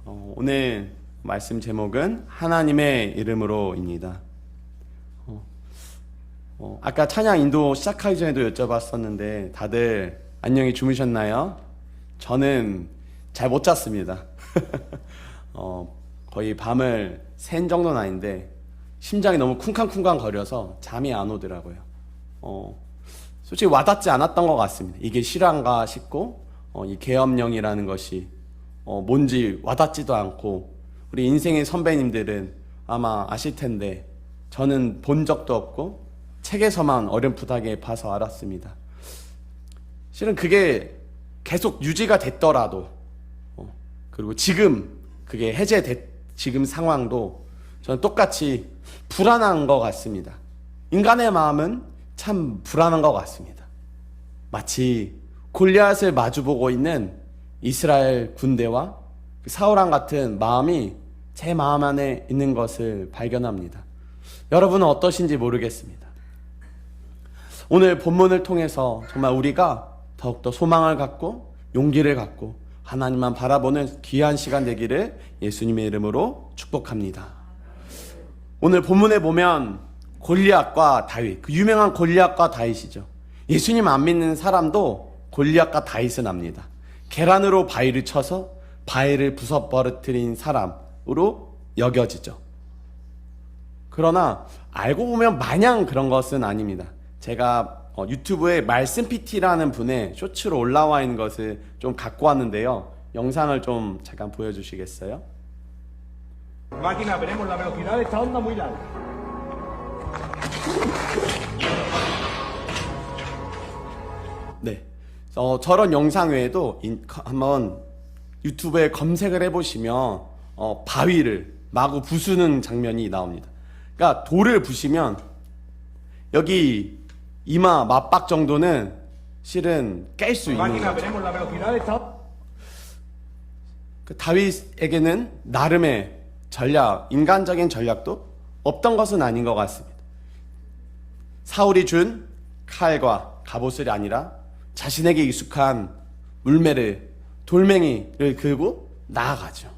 오늘 말씀 제목은 하나님의 이름으로입니다. 아까 찬양 인도 시작하기 전에도 여쭤봤었는데 다들 안녕히 주무셨나요? 저는 잘 못 잤습니다. 거의 밤을 샌 정도는 아닌데 심장이 너무 쿵쾅쿵쾅 거려서 잠이 안 오더라고요. 솔직히 와닿지 않았던 것 같습니다. 이게 실화인가 싶고 이 계엄령이라는 것이 뭔지 와닿지도 않고, 우리 인생의 선배님들은 아마 아실 텐데 저는 본 적도 없고 책에서만 어렴풋하게 봐서 알았습니다. 실은 그게 계속 유지가 됐더라도 그리고 지금 그게 지금 상황도 저는 똑같이 불안한 것 같습니다. 인간의 마음은 참 불안한 것 같습니다. 마치 골리앗을 마주보고 있는 이스라엘 군대와 사울왕 같은 마음이 제 마음 안에 있는 것을 발견합니다. 여러분은 어떠신지 모르겠습니다. 오늘 본문을 통해서 정말 우리가 더욱더 소망을 갖고 용기를 갖고 하나님만 바라보는 귀한 시간 되기를 예수님의 이름으로 축복합니다. 오늘 본문에 보면 골리앗과 다윗, 그 유명한 골리앗과 다윗이죠. 예수님 안 믿는 사람도 골리앗과 다윗은 압니다. 계란으로 바위를 쳐서 바위를 부숴버려뜨린 사람으로 여겨지죠. 그러나 알고 보면 마냥 그런 것은 아닙니다. 제가 유튜브에 말씀 PT라는 분의 쇼츠로 올라와 있는 것을 좀 갖고 왔는데요. 영상을 좀 잠깐 보여주시겠어요? Máquina, veremos la velocidad de esta onda muy larga. 네. 저런 영상 외에도 한번 유튜브에 검색을 해보시면 바위를 마구 부수는 장면이 나옵니다. 그러니까 돌을 부시면 여기 이마 맞박 정도는 실은 깰 수 있는 Máquina, 거죠. veremos la velocidad de esta. 그 다윗에게는 나름의 전략, 인간적인 전략도 없던 것은 아닌 것 같습니다. 사울이 준 칼과 갑옷이 아니라 자신에게 익숙한 물매를, 돌멩이를 들고 나아가죠.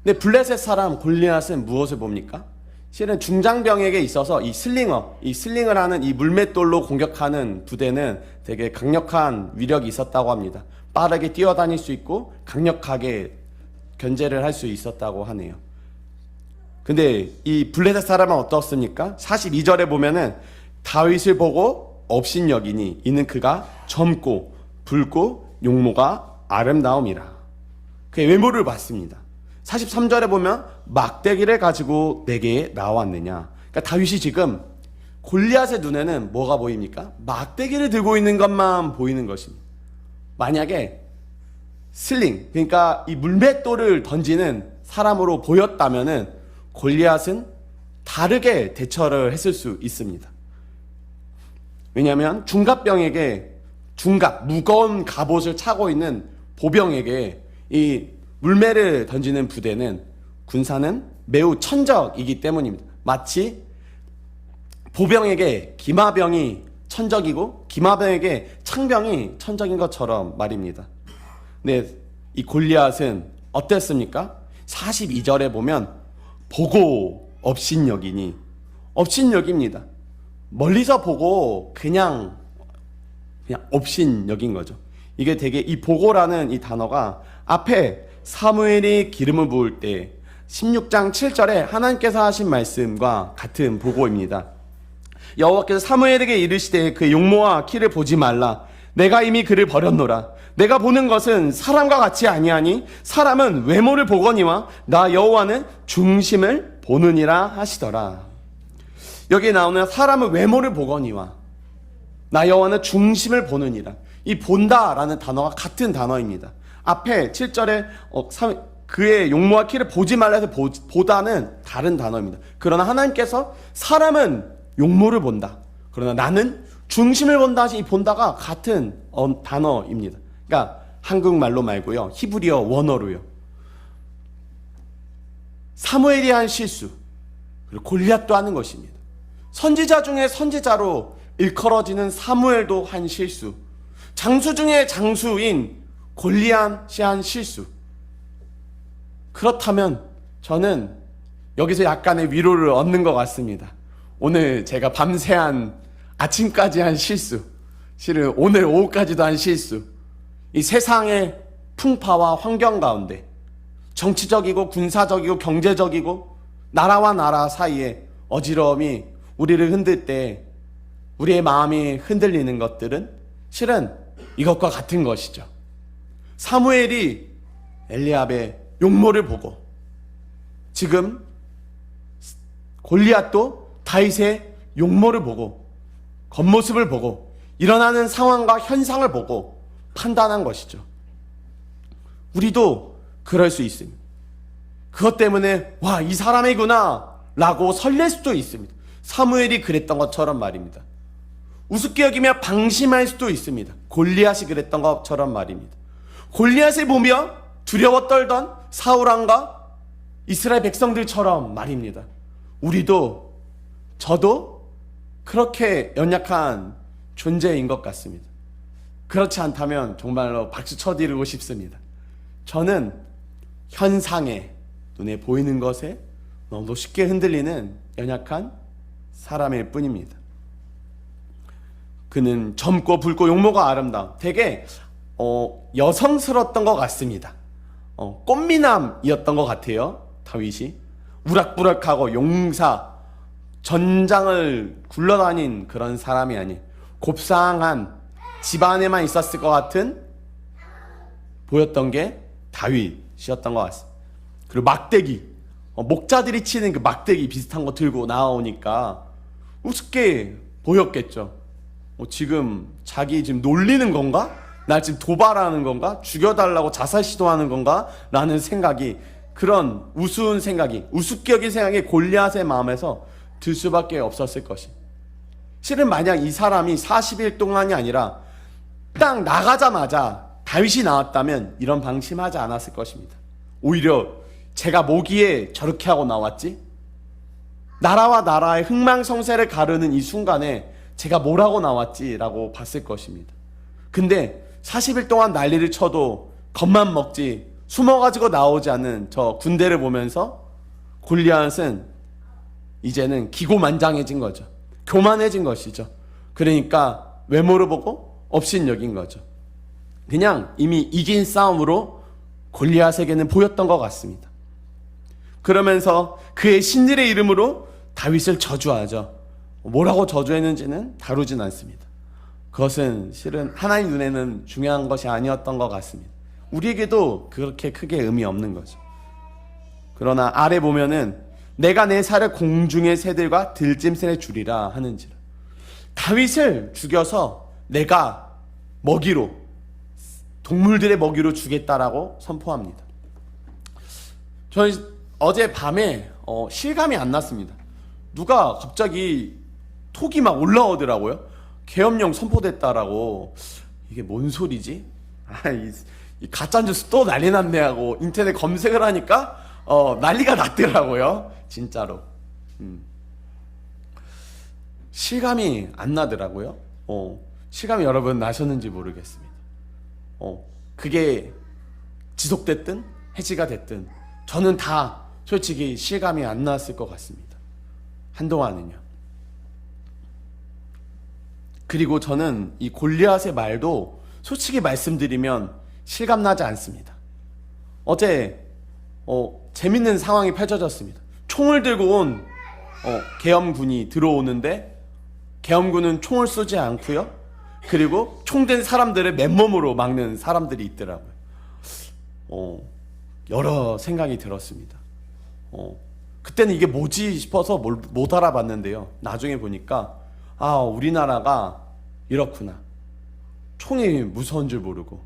근데 블레셋 사람 골리앗은 무엇을 봅니까? 실은 중장병에게 있어서 이 슬링을 하는 이 물맷돌로 공격하는 부대는 되게 강력한 위력이 있었다고 합니다. 빠르게 뛰어다닐 수 있고 강력하게 견제를 할 수 있었다고 하네요. 근데 이 블레셋 사람은 어떻습니까? 42절에 보면은 다윗을 보고 업신여기니 이는 그가 젊고 붉고 용모가 아름다움이라. 그의 외모를 봤습니다. 43절에 보면 막대기를 가지고 내게 나왔느냐. 그러니까 다윗이 지금 골리앗의 눈에는 뭐가 보입니까? 막대기를 들고 있는 것만 보이는 것입니다. 만약에 슬링, 그러니까 이 물맷돌을 던지는 사람으로 보였다면은 골리앗은 다르게 대처를 했을 수 있습니다. 왜냐하면 무거운 갑옷을 차고 있는 보병에게 이 물매를 던지는 부대는, 군사는 매우 천적이기 때문입니다. 마치 보병에게 기마병이 천적이고 기마병에게 창병이 천적인 것처럼 말입니다. 근데 이 골리앗은 어땠습니까? 42절에 보면 보고 업신여기니, 업신여깁니다. 멀리서 보고 그냥 업신여긴 거죠. 이게 되게 이 보고라는 이 단어가 앞에 사무엘이 기름을 부을 때 16장 7절에 하나님께서 하신 말씀과 같은 보고입니다. 여호와께서 사무엘에게 이르시되 그의 용모와 키를 보지 말라. 내가 이미 그를 버렸노라. 내가 보는 것은 사람과 같이 아니하니 사람은 외모를 보거니와 나 여호와는 중심을 보느니라 하시더라. 여기에 나오는 사람은 외모를 보거니와 나 여호와는 중심을 보느니라. 이 본다라는 단어가 같은 단어입니다. 앞에 7절에 그의 용모와 키를 보지 말라 해서 보다는 다른 단어입니다. 그러나 하나님께서 사람은 용모를 본다, 그러나 나는 중심을 본다 하신 이 본다가 같은 단어입니다. 그러니까 한국말로 말고요, 히브리어 원어로요. 사무엘이 한 실수, 그리고 골리앗도 하는 것입니다. 선지자 중에 선지자로 일컬어지는 사무엘도 한 실수, 장수 중에 장수인 골리앗이 한 실수. 그렇다면 저는 여기서 약간의 위로를 얻는 것 같습니다. 오늘 제가 밤새한 아침까지 한 실수, 실은 오늘 오후까지도 한 실수, 이 세상의 풍파와 환경 가운데 정치적이고 군사적이고 경제적이고 나라와 나라 사이에 어지러움이 우리를 흔들 때 우리의 마음이 흔들리는 것들은 실은 이것과 같은 것이죠. 사무엘이 엘리압의 용모를 보고 지금 골리앗도 다윗의 용모를 보고 겉모습을 보고 일어나는 상황과 현상을 보고 판단한 것이죠. 우리도 그럴 수 있습니다. 그것 때문에 와, 이 사람이구나 라고 설렐 수도 있습니다. 사무엘이 그랬던 것처럼 말입니다. 우습게 여기며 방심할 수도 있습니다. 골리앗이 그랬던 것처럼 말입니다. 골리앗을 보며 두려워 떨던 사울왕과 이스라엘 백성들처럼 말입니다. 우리도, 저도 그렇게 연약한 존재인 것 같습니다. 그렇지 않다면 정말로 박수 쳐드리고 싶습니다. 저는 현상에, 눈에 보이는 것에 너무 쉽게 흔들리는 연약한 사람일 뿐입니다. 그는 젊고 붉고 용모가 아름다움, 되게 여성스러웠던 것 같습니다. 꽃미남이었던 것 같아요. 다윗이 우락부락하고 용사, 전장을 굴러다닌 그런 사람이 아닌 곱상한 집안에만 있었을 것 같은 보였던 게 다윗이었던 것 같습니다. 그리고 막대기, 목자들이 치는 그 막대기 비슷한 거 들고 나오니까 우습게 보였겠죠. 지금 자기 지금 놀리는 건가? 날 지금 도발하는 건가? 죽여달라고 자살 시도하는 건가? 라는 생각이, 그런 우스운 생각이, 우습게 여긴 생각이 골리앗의 마음에서 들 수밖에 없었을 것입니다. 실은 만약 이 사람이 40일 동안이 아니라 딱 나가자마자 다윗이 나왔다면 이런 방심하지 않았을 것입니다. 오히려 제가 뭐기에 저렇게 하고 나왔지? 나라와 나라의 흥망성쇠를 가르는 이 순간에 제가 뭘 하고 나왔지? 라고 봤을 것입니다. 근데 40일 동안 난리를 쳐도 겁만 먹지 숨어가지고 나오지 않는 저 군대를 보면서 골리앗은 이제는 기고만장해진 거죠. 교만해진 것이죠. 그러니까 외모를 보고 업신여긴 거죠. 그냥 이미 이긴 싸움으로 골리앗에게는 보였던 것 같습니다. 그러면서 그의 신들의 이름으로 다윗을 저주하죠. 뭐라고 저주했는지는 다루진 않습니다. 그것은 실은 하나님 눈에는 중요한 것이 아니었던 것 같습니다. 우리에게도 그렇게 크게 의미 없는 거죠. 그러나 아래 보면은 내가 내 살을 공중의 새들과 들짐승에 주리라 하는지라. 다윗을 죽여서 내가 먹이로, 동물들의 먹이로 주겠다라고 선포합니다. 저는 어제 밤에 실감이 안 났습니다. 누가 갑자기 톡이 막 올라오더라고요. 계엄령 선포됐다라고. 이게 뭔 소리지? 이 가짜뉴스 또 난리 났네 하고 인터넷 검색을 하니까 난리가 났더라고요. 진짜로. 실감이 안 나더라고요. 실감이 여러분 나셨는지 모르겠습니다. 그게 지속됐든 해지가 됐든 저는 다 솔직히 실감이 안 났을 것 같습니다. 한동안은요. 그리고 저는 이 골리앗의 말도 솔직히 말씀드리면 실감나지 않습니다. 어제 재밌는 상황이 펼쳐졌습니다. 총을 들고 온 계엄군이 들어오는데 계엄군은 총을 쏘지 않고요. 그리고 총된 사람들을 맨몸으로 막는 사람들이 있더라고요. 여러 생각이 들었습니다. 그때는 이게 뭐지 싶어서 못 알아봤는데요. 나중에 보니까 우리나라가 이렇구나. 총이 무서운 줄 모르고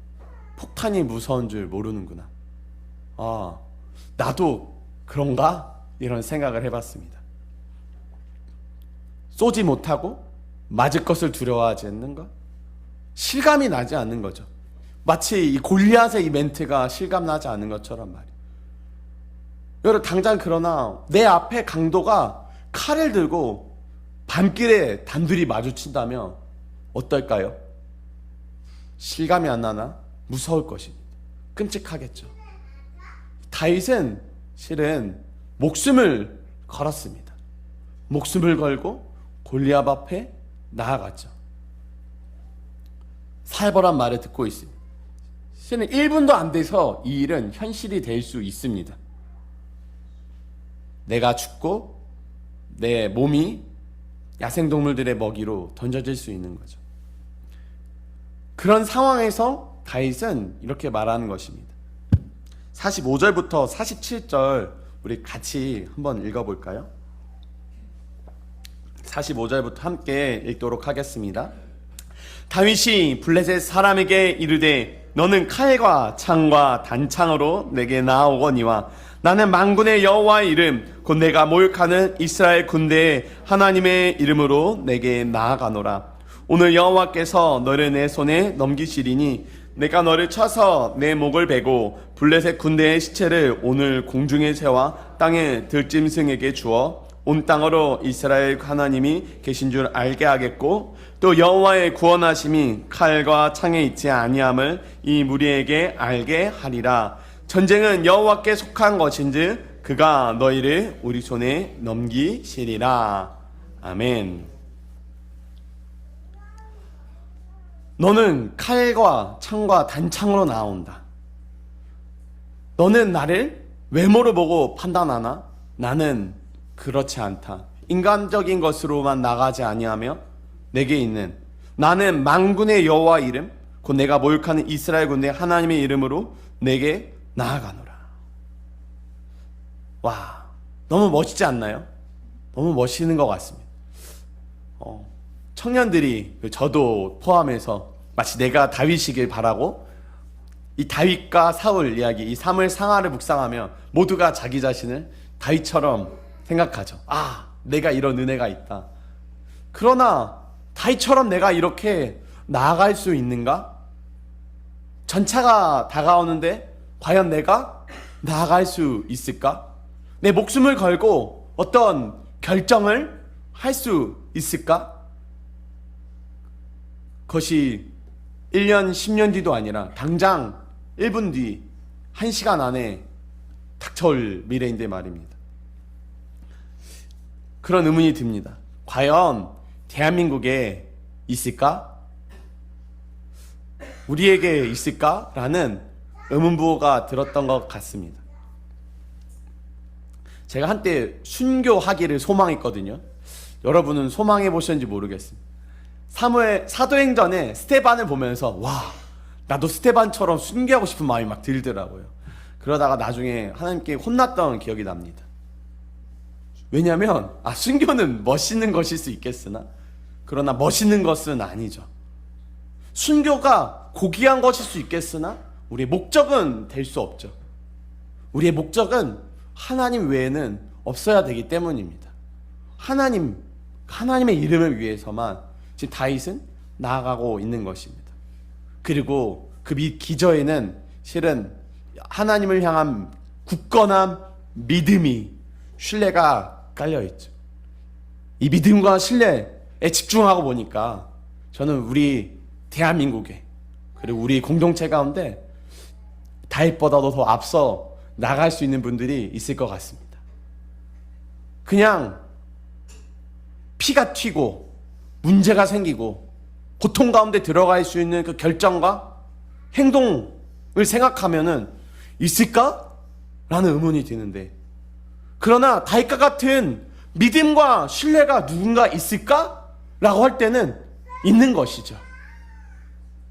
폭탄이 무서운 줄 모르는구나. 나도 그런가? 이런 생각을 해봤습니다. 쏘지 못하고 맞을 것을 두려워하지 않는가? 실감이 나지 않는 거죠. 마치 이 골리앗의 이 멘트가 실감나지 않는 것처럼 말이에요. 여러분 당장 그러나 내 앞에 강도가 칼을 들고 밤길에 단둘이 마주친다면 어떨까요? 실감이 안 나나? 무서울 것입니다. 끔찍하겠죠. 다윗은 실은 목숨을 걸었습니다. 목숨을 걸고 골리앗 앞에 나아갔죠. 살벌한 말을 듣고 있습니다. 실은 1분도 안 돼서 이 일은 현실이 될 수 있습니다. 내가 죽고 내 몸이 야생동물들의 먹이로 던져질 수 있는 거죠. 그런 상황에서 다윗은 이렇게 말하는 것입니다. 45절부터 47절 우리 같이 한번 읽어볼까요? 45절부터 함께 읽도록 하겠습니다. 다윗이 블레셋 사람에게 이르되 너는 칼과 창과 단창으로 내게 나아오거니와 나는 만군의 여호와의 이름 곧 내가 모욕하는 이스라엘 군대의 하나님의 이름으로 내게 나아가노라. 오늘 여호와께서 너를 내 손에 넘기시리니 내가 너를 쳐서 내 목을 베고 블레셋 군대의 시체를 오늘 공중의 새와 땅의 들짐승에게 주어 온 땅으로 이스라엘 하나님이 계신 줄 알게 하겠고 또 여호와의 구원하심이 칼과 창에 있지 아니함을 이 무리에게 알게 하리라. 전쟁은 여호와께 속한 것인즉 그가 너희를 우리 손에 넘기시리라. 아멘. 너는 칼과 창과 단창으로 나온다. 너는 나를 외모로 보고 판단하나? 나는 그렇지 않다. 인간적인 것으로만 나가지 아니하며 내게 있는 나는 만군의 여호와 이름 곧 내가 모욕하는 이스라엘 군대 하나님의 이름으로 내게 나아가노라. 와, 너무 멋있지 않나요? 너무 멋있는 것 같습니다. 청년들이 저도 포함해서 마치 내가 다윗이길 바라고 이 다윗과 사울 이야기, 이 사무엘 상하를 묵상하며 모두가 자기 자신을 다윗처럼 생각하죠. 아, 내가 이런 은혜가 있다. 그러나 다윗처럼 내가 이렇게 나아갈 수 있는가? 전차가 다가오는데 과연 내가 나아갈 수 있을까? 내 목숨을 걸고 어떤 결정을 할 수 있을까? 그것이 1년, 10년 뒤도 아니라 당장 1분 뒤, 1시간 안에 닥쳐올 미래인데 말입니다. 그런 의문이 듭니다. 과연 대한민국에 있을까? 우리에게 있을까? 라는 의문부호가 들었던 것 같습니다. 제가 한때 순교하기를 소망했거든요. 여러분은 소망해 보셨는지 모르겠습니다. 사도행전에 스테반을 보면서 와, 나도 스테반처럼 순교하고 싶은 마음이 막 들더라고요. 그러다가 나중에 하나님께 혼났던 기억이 납니다. 왜냐하면 순교는 멋있는 것일 수 있겠으나 그러나 멋있는 것은 아니죠. 순교가 고귀한 것일 수 있겠으나 우리의 목적은 될 수 없죠. 우리의 목적은 하나님 외에는 없어야 되기 때문입니다. 하나님의 이름을 위해서만 지금 다윗은 나아가고 있는 것입니다. 그리고 그 기저에는 실은 하나님을 향한 굳건한 믿음이, 신뢰가 깔려있죠. 이 믿음과 신뢰에 집중하고 보니까 저는 우리 대한민국에 그리고 우리 공동체 가운데 다윗보다도 더 앞서 나갈 수 있는 분들이 있을 것 같습니다. 그냥 피가 튀고 문제가 생기고 고통 가운데 들어갈 수 있는 그 결정과 행동을 생각하면은 있을까? 라는 의문이 드는데, 그러나 다윗과 같은 믿음과 신뢰가 누군가 있을까? 라고 할 때는 있는 것이죠.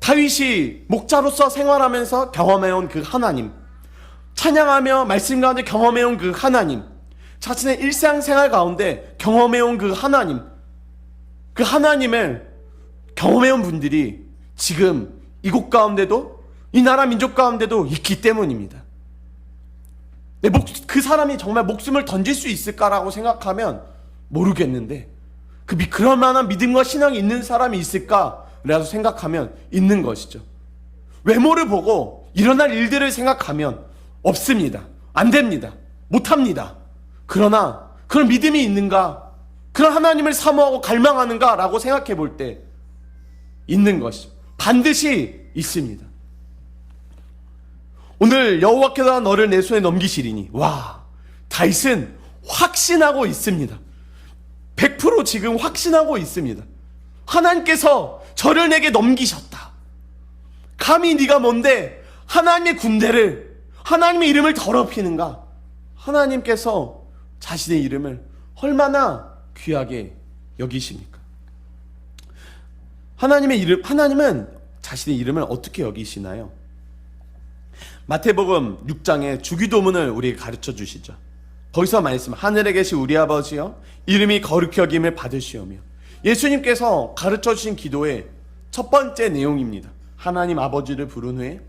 다윗이 목자로서 생활하면서 경험해온 그 하나님, 찬양하며 말씀 가운데 경험해온 그 하나님, 자신의 일상생활 가운데 경험해온 그 하나님, 그 하나님을 경험해온 분들이 지금 이곳 가운데도, 이 나라 민족 가운데도 있기 때문입니다. 그 사람이 정말 목숨을 던질 수 있을까라고 생각하면 모르겠는데, 그럴 만한 믿음과 신앙이 있는 사람이 있을까라고 생각하면 있는 것이죠. 외모를 보고 일어날 일들을 생각하면 없습니다. 안 됩니다. 못합니다. 그러나 그런 믿음이 있는가? 그런 하나님을 사모하고 갈망하는가? 라고 생각해 볼 때 있는 것이죠. 반드시 있습니다. 오늘 여호와께서 너를 내 손에 넘기시리니. 와, 다윗은 확신하고 있습니다. 100% 지금 확신하고 있습니다. 하나님께서 저를 내게 넘기셨다. 감히 네가 뭔데 하나님의 군대를, 하나님의 이름을 더럽히는가? 하나님께서 자신의 이름을 얼마나 귀하게 여기십니까? 하나님은 자신의 이름을 어떻게 여기시나요? 마태복음 6장에 주기도문을 우리에게 가르쳐 주시죠. 거기서 말씀, 하늘에 계신 우리 아버지여 이름이 거룩히 여김을 받으시오며. 예수님께서 가르쳐 주신 기도의 첫 번째 내용입니다. 하나님 아버지를 부른 후에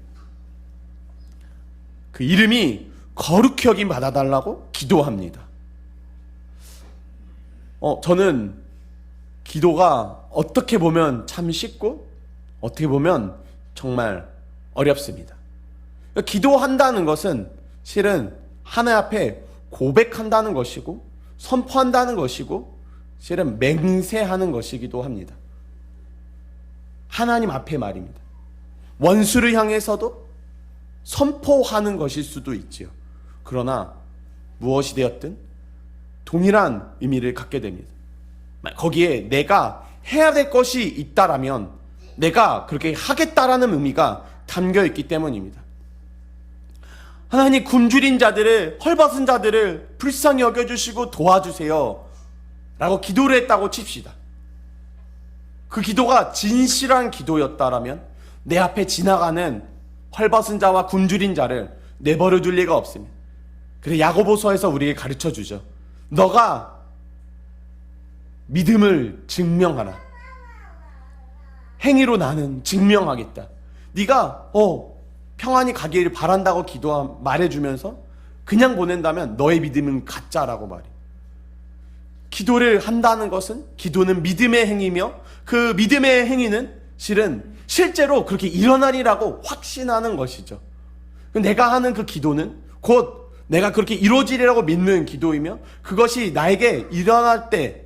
그 이름이 거룩히 여김 받아달라고 기도합니다. 저는 기도가 어떻게 보면 참 쉽고 어떻게 보면 정말 어렵습니다. 기도한다는 것은 실은 하나님 앞에 고백한다는 것이고 선포한다는 것이고 실은 맹세하는 것이기도 합니다. 하나님 앞에 말입니다. 원수를 향해서도 선포하는 것일 수도 있지요. 그러나 무엇이 되었든 동일한 의미를 갖게 됩니다. 거기에 내가 해야 될 것이 있다라면 내가 그렇게 하겠다라는 의미가 담겨 있기 때문입니다. 하나님, 굶주린 자들을, 헐벗은 자들을 불쌍히 여겨주시고 도와주세요 라고 기도를 했다고 칩시다. 그 기도가 진실한 기도였다라면 내 앞에 지나가는 헐벗은 자와 굶주린 자를 내버려 둘 리가 없습니다. 그래서 야고보서에서 우리에게 가르쳐 주죠. 너가 믿음을 증명하라. 행위로 나는 증명하겠다. 네가 평안히 가기를 바란다고 말해주면서 그냥 보낸다면 너의 믿음은 가짜라고 말해. 기도를 한다는 것은, 기도는 믿음의 행위며 그 믿음의 행위는 실제로 그렇게 일어나리라고 확신하는 것이죠. 내가 하는 그 기도는 곧 내가 그렇게 이루어지리라고 믿는 기도이며 그것이 나에게 일어날 때,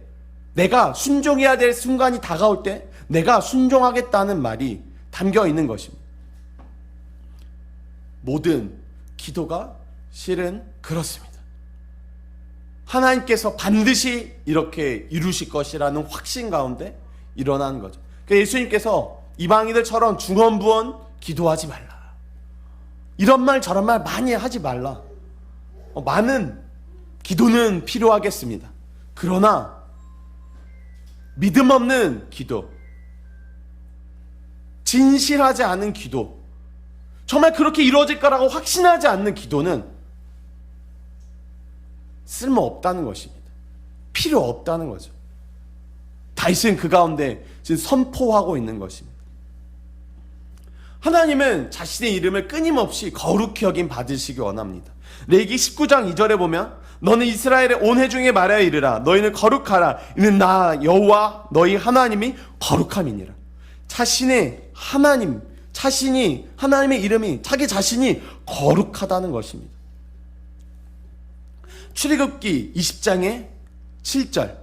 내가 순종해야 될 순간이 다가올 때 내가 순종하겠다는 말이 담겨 있는 것입니다. 모든 기도가 실은 그렇습니다. 하나님께서 반드시 이렇게 이루실 것이라는 확신 가운데 일어나는 거죠. 그러니까 예수님께서 이방인들처럼 중언부언 기도하지 말라. 이런 말 저런 말 많이 하지 말라. 많은 기도는 필요하겠습니다. 그러나 믿음 없는 기도, 진실하지 않은 기도, 정말 그렇게 이루어질 거라고 확신하지 않는 기도는 쓸모없다는 것입니다. 필요 없다는 거죠. 다윗은 그 가운데 지금 선포하고 있는 것입니다. 하나님은 자신의 이름을 끊임없이 거룩히 여김 받으시기 원합니다. 레위기 19장 2절에 보면 너는 이스라엘의 온 회중에 말하여 이르라. 너희는 거룩하라. 이는 나 여호와 너희 하나님이 거룩함이니라. 자신의 하나님, 자신이, 하나님의 이름이, 자기 자신이 거룩하다는 것입니다. 출애굽기 20장의 7절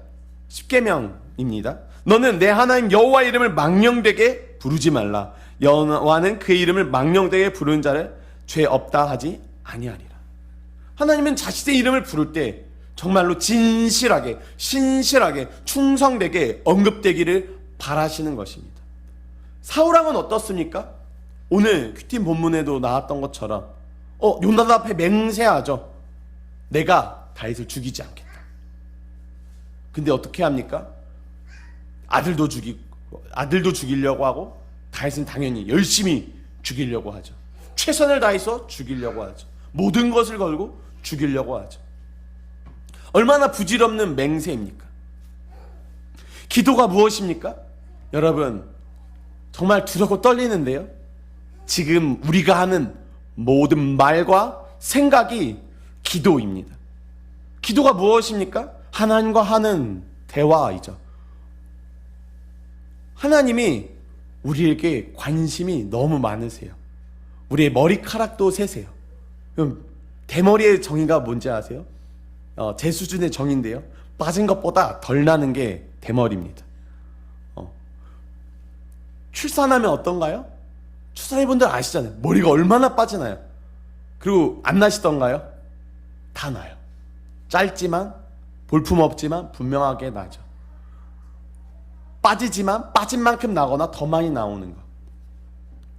10계명입니다. 너는 내 하나님 여호와 이름을 망령되게 부르지 말라. 여호와는 그의 이름을 망령되게 부르는 자를 죄 없다 하지 아니하리라. 하나님은 자신의 이름을 부를 때 정말로 진실하게, 신실하게, 충성되게 언급되기를 바라시는 것입니다. 사울왕은 어떻습니까? 오늘 큐티 본문에도 나왔던 것처럼 요나단 앞에 맹세하죠. 내가 다윗을 죽이지 않겠다. 근데 어떻게 합니까? 아들도 죽이려고 하고 다윗은 당연히 열심히 죽이려고 하죠. 최선을 다해서 죽이려고 하죠. 모든 것을 걸고 죽이려고 하죠. 얼마나 부질없는 맹세입니까? 기도가 무엇입니까? 여러분, 정말 두렵고 떨리는데요. 지금 우리가 하는 모든 말과 생각이 기도입니다. 기도가 무엇입니까? 하나님과 하는 대화이죠. 하나님이 우리에게 관심이 너무 많으세요. 우리의 머리카락도 세세요. 그럼 대머리의 정의가 뭔지 아세요? 제 수준의 정의인데요. 빠진 것보다 덜 나는 게 대머리입니다. 출산하면 어떤가요? 출산해본 분들 아시잖아요. 머리가 얼마나 빠지나요? 그리고 안 나시던가요? 다 나요. 짧지만 볼품없지만 분명하게 나죠. 빠지지만 빠진 만큼 나거나 더 많이 나오는 것.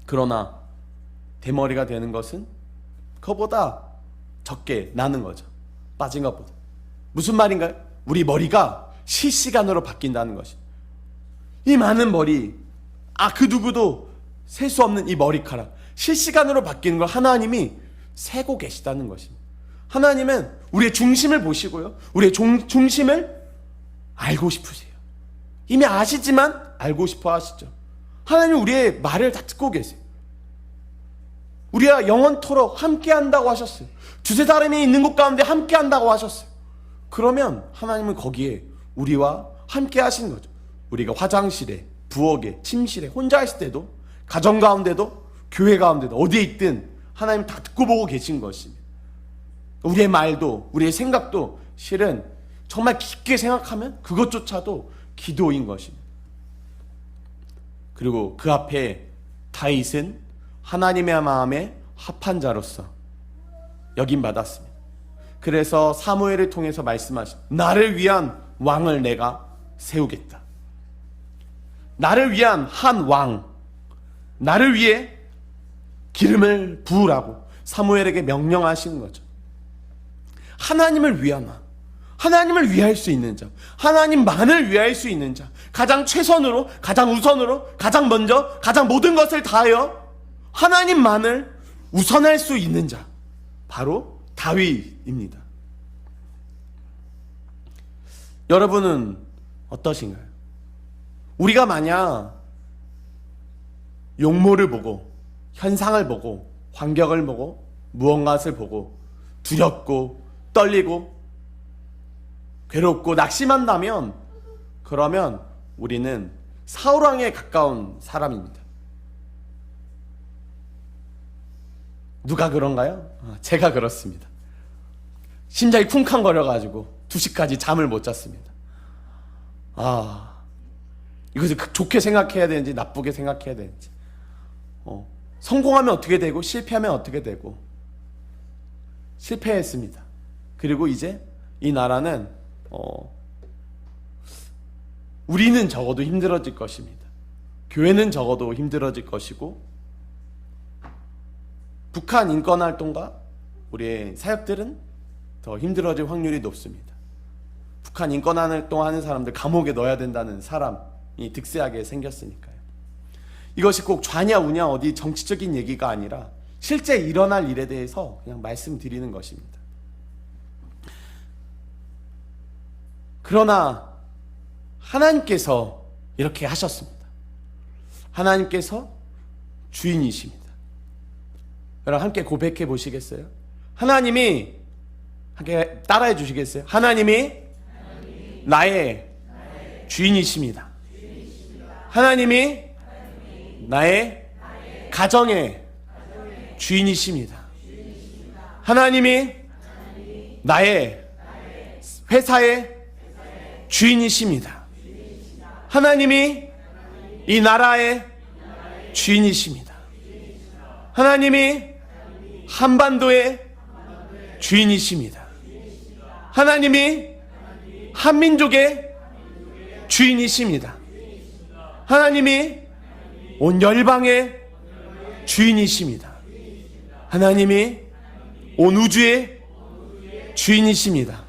그러나 대머리가 되는 것은 그거보다 적게 나는 거죠. 빠진 것보다. 무슨 말인가요? 우리 머리가 실시간으로 바뀐다는 것이. 이 많은 머리, 그 누구도 셀 수 없는 이 머리카락, 실시간으로 바뀌는 걸 하나님이 세고 계시다는 것입니다. 하나님은 우리의 중심을 보시고요, 우리의 중심을 알고 싶으세요. 이미 아시지만 알고 싶어 하시죠. 하나님은 우리의 말을 다 듣고 계세요. 우리가 영원토록 함께 한다고 하셨어요. 두세 사람이 있는 곳 가운데 함께 한다고 하셨어요. 그러면 하나님은 거기에 우리와 함께 하신 거죠. 우리가 화장실에, 부엌에, 침실에 혼자 있을 때도, 가정 가운데도, 교회 가운데도, 어디에 있든 하나님 다 듣고 보고 계신 것입니다. 우리의 말도, 우리의 생각도 실은 정말 깊게 생각하면 그것조차도 기도인 것입니다. 그리고 그 앞에 다윗은 하나님의 마음에 합한 자로서 여김받았습니다. 그래서 사무엘을 통해서 말씀하신, 나를 위한 왕을 내가 세우겠다. 나를 위한 한 왕, 나를 위해 기름을 부으라고 사무엘에게 명령하신 거죠. 하나님을 위한 왕, 하나님을 위할 수 있는 자, 하나님만을 위할 수 있는 자, 가장 최선으로, 가장 우선으로, 가장 먼저, 가장 모든 것을 다하여 하나님만을 우선할 수 있는 자, 바로 다윗입니다. 여러분은 어떠신가요? 우리가 만약 용모를 보고, 현상을 보고, 환경을 보고, 무언가를 보고 두렵고 떨리고 괴롭고 낙심한다면, 그러면 우리는 사울왕에 가까운 사람입니다. 누가 그런가요? 제가 그렇습니다. 심장이 쿵쾅거려가지고 2시까지 잠을 못 잤습니다. 이것을 좋게 생각해야 되는지 나쁘게 생각해야 되는지, 성공하면 어떻게 되고 실패하면 어떻게 되고. 실패했습니다. 그리고 이제 이 나라는 우리는 적어도 힘들어질 것입니다. 교회는 적어도 힘들어질 것이고, 북한 인권활동가 우리의 사역들은 더 힘들어질 확률이 높습니다. 북한 인권활동하는 사람들 감옥에 넣어야 된다는 사람이 득세하게 생겼으니까요. 이것이 꼭 좌냐 우냐 어디 정치적인 얘기가 아니라 실제 일어날 일에 대해서 그냥 말씀드리는 것입니다. 그러나 하나님께서 이렇게 하셨습니다. 하나님께서 주인이십니다. 여러분 함께 고백해 보시겠어요? 하나님이 함께 따라해 주시겠어요? 하나님이 나의 주인이십니다. 하나님이 나의 가정의 주인이십니다. 하나님이 나의 회사의 주인이십니다. 하나님이 이 나라의 주인이십니다. 하나님이 한반도의 주인이십니다. 하나님이 한민족의 주인이십니다. 하나님이 온 열방의 주인이십니다. 하나님이 온 우주의 주인이십니다.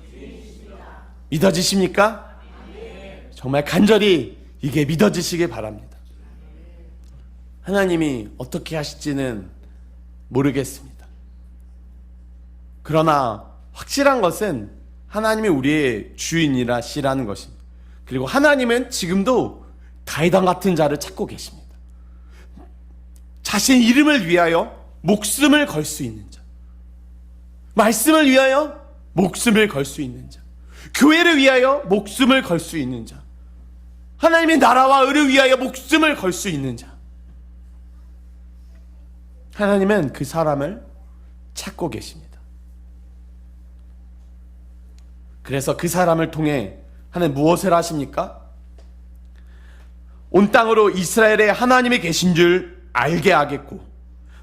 믿어지십니까? 정말 간절히 이게 믿어지시길 바랍니다. 하나님이 어떻게 하실지는 모르겠습니다. 그러나 확실한 것은 하나님이 우리의 주인이라시라는 것입니다. 그리고 하나님은 지금도 다윗왕 같은 자를 찾고 계십니다. 자신 이름을 위하여 목숨을 걸 수 있는 자, 말씀을 위하여 목숨을 걸 수 있는 자, 교회를 위하여 목숨을 걸 수 있는 자, 하나님의 나라와 의를 위하여 목숨을 걸 수 있는 자, 하나님은 그 사람을 찾고 계십니다. 그래서 그 사람을 통해 하나님 무엇을 하십니까? 온 땅으로 이스라엘의 하나님이 계신 줄 알게 하겠고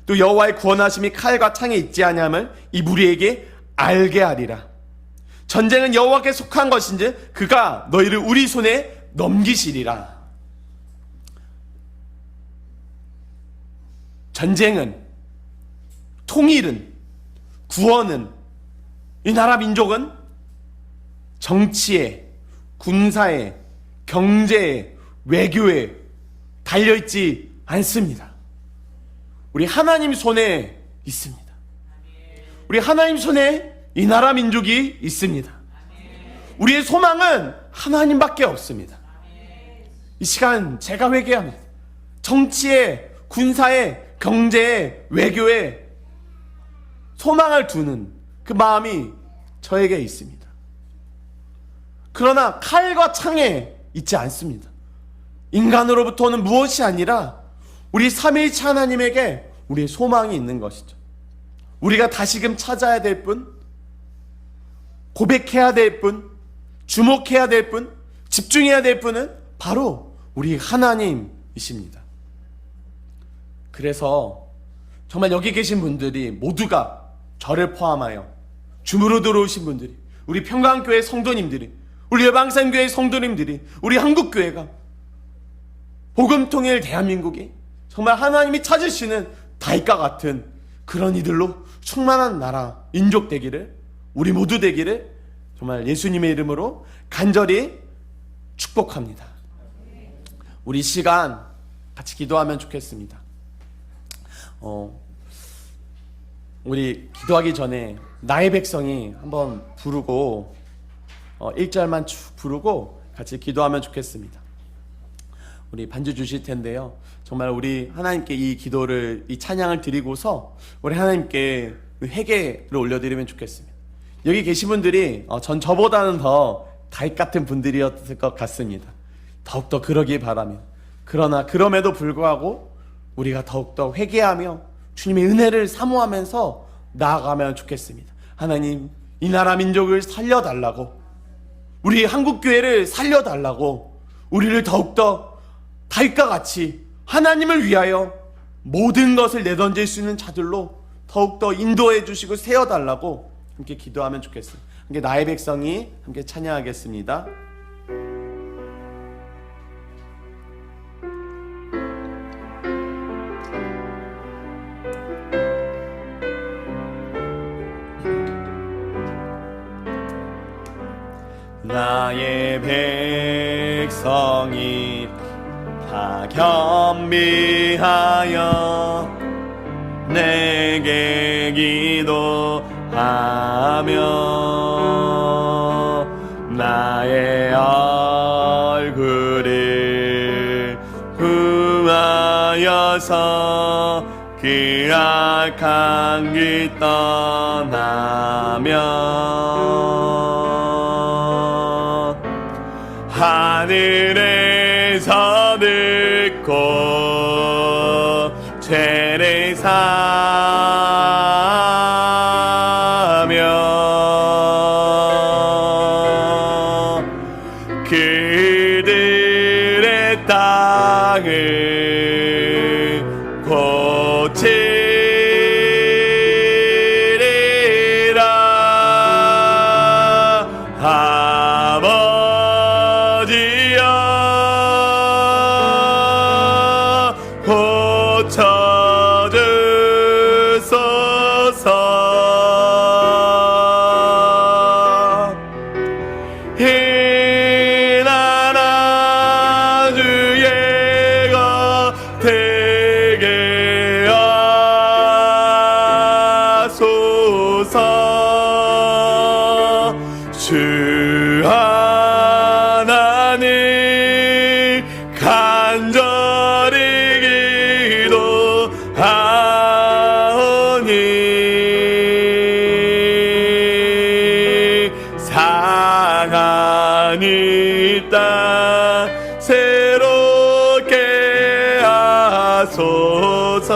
또 여호와의 구원하심이 칼과 창에 있지 아니함을 이 무리에게 알게 하리라. 전쟁은 여호와께 속한 것인지 그가 너희를 우리 손에 넘기시리라. 전쟁은, 통일은, 구원은, 이 나라 민족은 정치에, 군사에, 경제에, 외교에 달려있지 않습니다. 우리 하나님 손에 있습니다. 우리 하나님 손에 이 나라 민족이 있습니다. 우리의 소망은 하나님밖에 없습니다. 이 시간 제가 회개합니다. 정치에, 군사에, 경제에, 외교에 소망을 두는 그 마음이 저에게 있습니다. 그러나 칼과 창에 있지 않습니다. 인간으로부터 오는 무엇이 아니라 우리 삼위일체 하나님에게 우리의 소망이 있는 것이죠. 우리가 다시금 찾아야 될 분, 고백해야 될 분, 주목해야 될 분, 집중해야 될 분은 바로 우리 하나님이십니다. 그래서 정말 여기 계신 분들이 모두가 저를 포함하여 주무로 들어오신 분들이, 우리 평강교회 성도님들이, 우리 예방산교회 성도님들이, 우리 한국교회가, 복음통일 대한민국이 정말 하나님이 찾으시는 다윗과 같은 그런 이들로 충만한 나라, 민족 되기를, 우리 모두 되기를 정말 예수님의 이름으로 간절히 축복합니다. 우리 시간 같이 기도하면 좋겠습니다. 우리 기도하기 전에 나의 백성이 한번 부르고 1절만 쭉 부르고 같이 기도하면 좋겠습니다. 우리 반주 주실 텐데요. 정말 우리 하나님께 이 기도를, 이 찬양을 드리고서 우리 하나님께 회개를 올려드리면 좋겠습니다. 여기 계신 분들이 저보다는 더 다윗 같은 분들이었을 것 같습니다. 더욱더 그러길 바라며, 그러나 그럼에도 불구하고 우리가 더욱더 회개하며 주님의 은혜를 사모하면서 나아가면 좋겠습니다. 하나님, 이 나라 민족을 살려달라고, 우리 한국교회를 살려달라고, 우리를 더욱더 다윗과 같이 하나님을 위하여 모든 것을 내던질 수 있는 자들로 더욱더 인도해 주시고 세워달라고 함께 기도하면 좋겠습니다. 함께 나의 백성이 함께 찬양하겠습니다. 나의 백성이 다 겸비하여 내게 기도하며 나의 얼굴을 구하여서 그 악한 길 떠나며 하늘에서 듣고 죄를 사며 그들의 땅을 고치리라. 아버지여 고쳐주소서. 이 나라 주의 것 되게 하소서. 주 하나님 간절히 기도하오니 상한 이 땅 새롭게 하소서.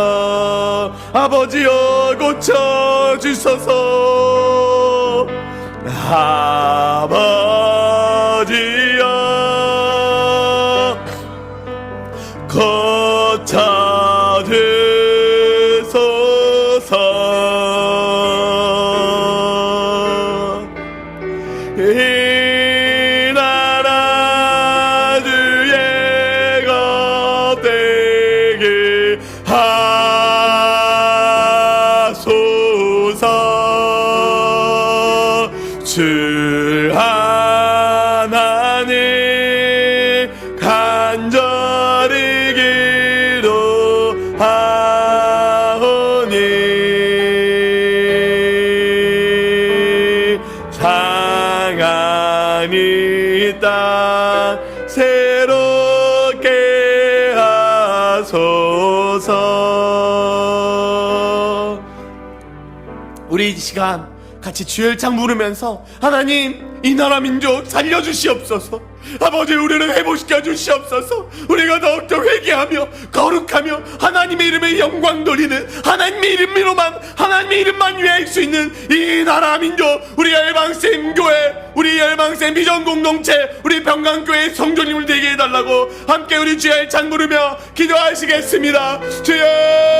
아버지여 고쳐주소서. 아버지여 고쳐주소서. 이 나라 주의 것 되게 하소서. 주 하나님 간절히 기도하오니 상하니 땅 새롭게 하소서. 우리 이 시간 같이 주일창 부르면서 하나님 이 나라 민족 살려주시옵소서. 아버지 우리를 회복시켜 주시옵소서. 우리가 더욱더 회개하며 거룩하며 하나님의 이름에 영광 돌리는 하나님의 이름만 위할 수 있는 이 나라 민족, 우리 열방샘 교회, 우리 열방샘 비전 공동체, 우리 평강교회 성도님을 되게 해달라고 함께 우리 주의 찬 부르며 기도하시겠습니다. 주여